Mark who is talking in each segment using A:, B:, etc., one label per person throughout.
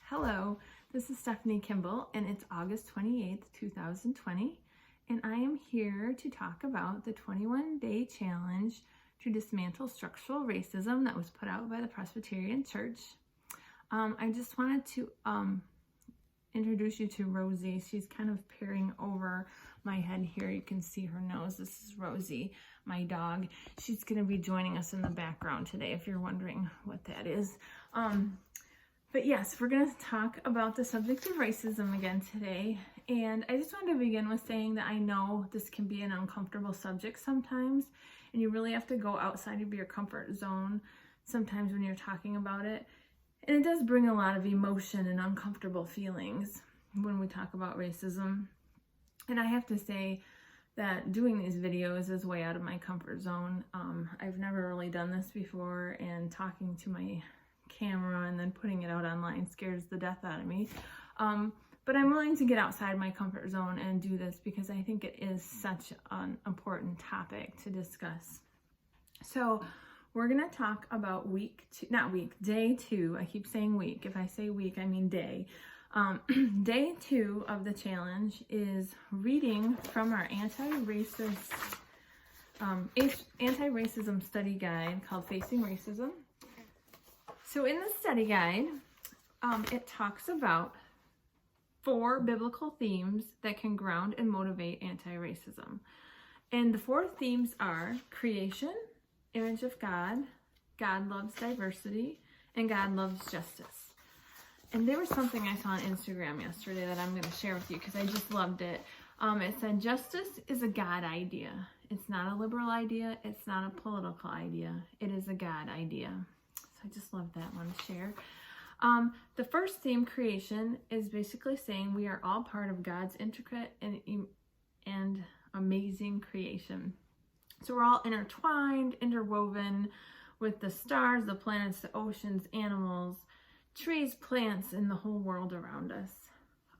A: Hello, this is Stephanie Kimball, and it's August 28th, 2020, and I am here to talk about the 21-day challenge to dismantle structural racism that was put out by the Presbyterian Church. I just wanted to introduce you to Rosie. She's kind of peering over my head here. You can see her nose. This is Rosie, my dog. She's going to be joining us in the background today, if you're wondering what that is. But yes, we're going to talk about the subject of racism again today. And I just wanted to begin with saying that I know this can be an uncomfortable subject sometimes, and you really have to go outside of your comfort zone sometimes when you're talking about it. And it does bring a lot of emotion and uncomfortable feelings when we talk about racism. And I have to say that doing these videos is way out of my comfort zone. I've never really done this before, and talking to my camera and then putting it out online scares the death out of me. But I'm willing to get outside my comfort zone and do this because I think it is such an important topic to discuss. So we're going to talk about day 2. I keep saying week. If I say week, I mean day. Day 2 of the challenge is reading from our anti-racism study guide called Facing Racism. So in the study guide, it talks about 4 biblical themes that can ground and motivate anti-racism. And the 4 themes are creation, image of God, God loves diversity, and God loves justice. And there was something I saw on Instagram yesterday that I'm going to share with you because I just loved it. It said, justice is a God idea. It's not a liberal idea. It's not a political idea. It is a God idea. I just love that one to share. The first theme, creation, is basically saying we are all part of God's intricate and amazing creation. So we're all intertwined, interwoven with the stars, the planets, the oceans, animals, trees, plants, and the whole world around us.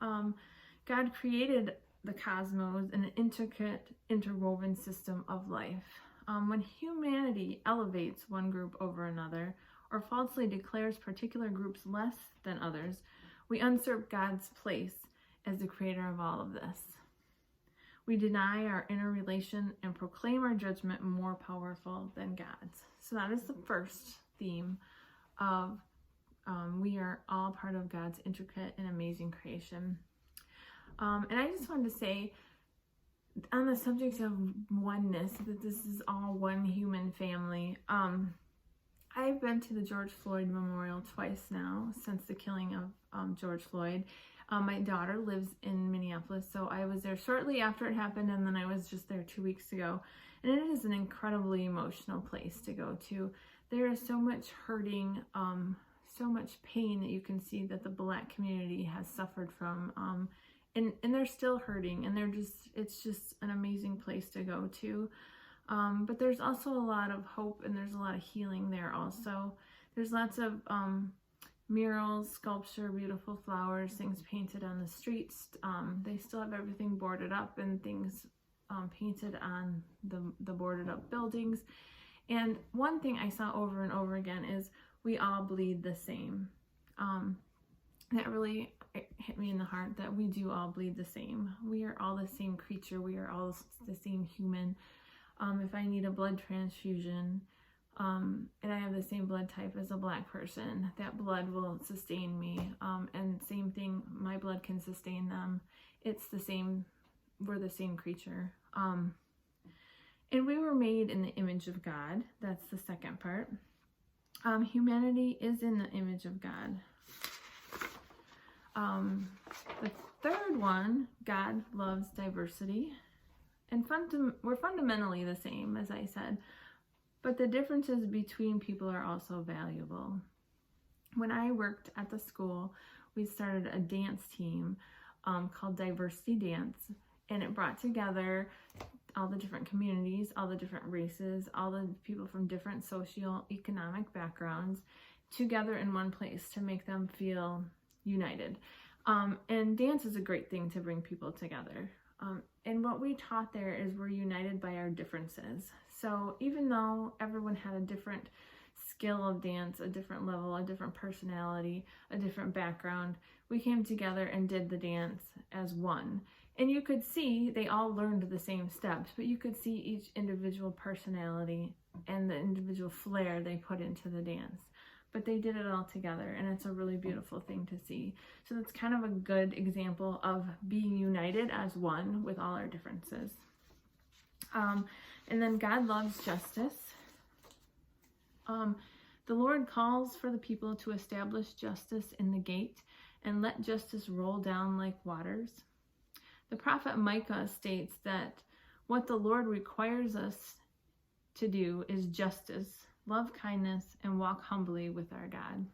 A: God created the cosmos, an intricate, interwoven system of life. When humanity elevates one group over another, or falsely declares particular groups less than others, we usurp God's place as the creator of all of this. We deny our inner relation and proclaim our judgment more powerful than God's. So that is the first theme of we are all part of God's intricate and amazing creation. And I just wanted to say, on the subject of oneness, that this is all one human family. I've been to the George Floyd Memorial twice now since the killing of George Floyd. My daughter lives in Minneapolis, so I was there shortly after it happened, and then I was just there 2 weeks ago. And it is an incredibly emotional place to go to. There is so much hurting, so much pain that you can see that the Black community has suffered from. And they're still hurting, and it's just an amazing place to go to. But there's also a lot of hope, and there's a lot of healing there also. There's lots of murals, sculpture, beautiful flowers, things painted on the streets. They still have everything boarded up and things painted on the boarded up buildings. And one thing I saw over and over again is we all bleed the same. That really hit me in the heart, that we do all bleed the same. We are all the same creature. We are all the same human. If I need a blood transfusion, and I have the same blood type as a Black person, that blood will sustain me. And same thing, my blood can sustain them. It's the same, we're the same creature. And we were made in the image of God. That's the second part. Humanity is in the image of God. The third one, God loves diversity. And we're fundamentally the same, as I said, but the differences between people are also valuable. When I worked at the school, we started a dance team called Diversity Dance, and it brought together all the different communities, all the different races, all the people from different socioeconomic backgrounds together in one place to make them feel united. And dance is a great thing to bring people together. And what we taught there is we're united by our differences. So even though everyone had a different skill of dance, a different level, a different personality, a different background. We came together and did the dance as one. And you could see they all learned the same steps, but you could see each individual personality and the individual flair they put into the dance. But they did it all together, and it's a really beautiful thing to see. So that's kind of a good example of being united as one with all our differences. And then God loves justice. The Lord calls for the people to establish justice in the gate and let justice roll down like waters. The prophet Micah states that what the Lord requires us to do is justice, love kindness, and walk humbly with our God.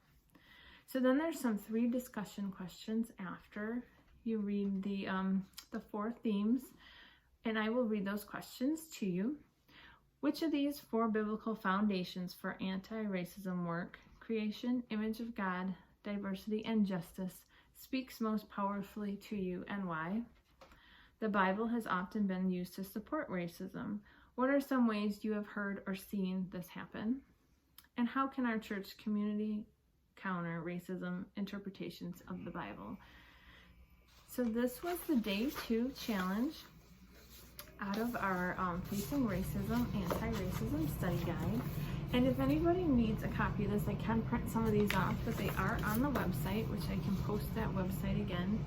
A: So then there's some 3 discussion questions after you read the 4 themes, and I will read those questions to you. Which of these 4 biblical foundations for anti-racism work, creation, image of God, diversity, and justice, speaks most powerfully to you, and why? The Bible has often been used to support racism. What are some ways you have heard or seen this happen? And how can our church community counter racism interpretations of the Bible? So this was the day 2 challenge out of our Facing Racism, Anti-Racism Study Guide. And if anybody needs a copy of this, I can print some of these off, but they are on the website, which I can post that website again.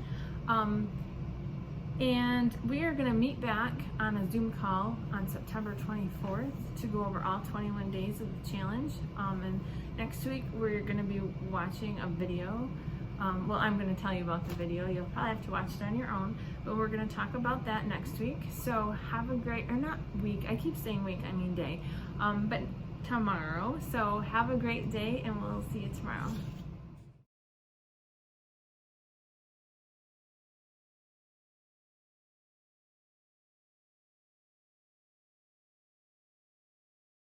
A: And we are going to meet back on a Zoom call on September 24th to go over all 21 days of the challenge. And next week we're going to be watching a video. Well, I'm going to tell you about the video. You'll probably have to watch it on your own, but we're going to talk about that next week. So have a great, or not week, I keep saying week, I mean day, but tomorrow. So have a great day, and we'll see you tomorrow.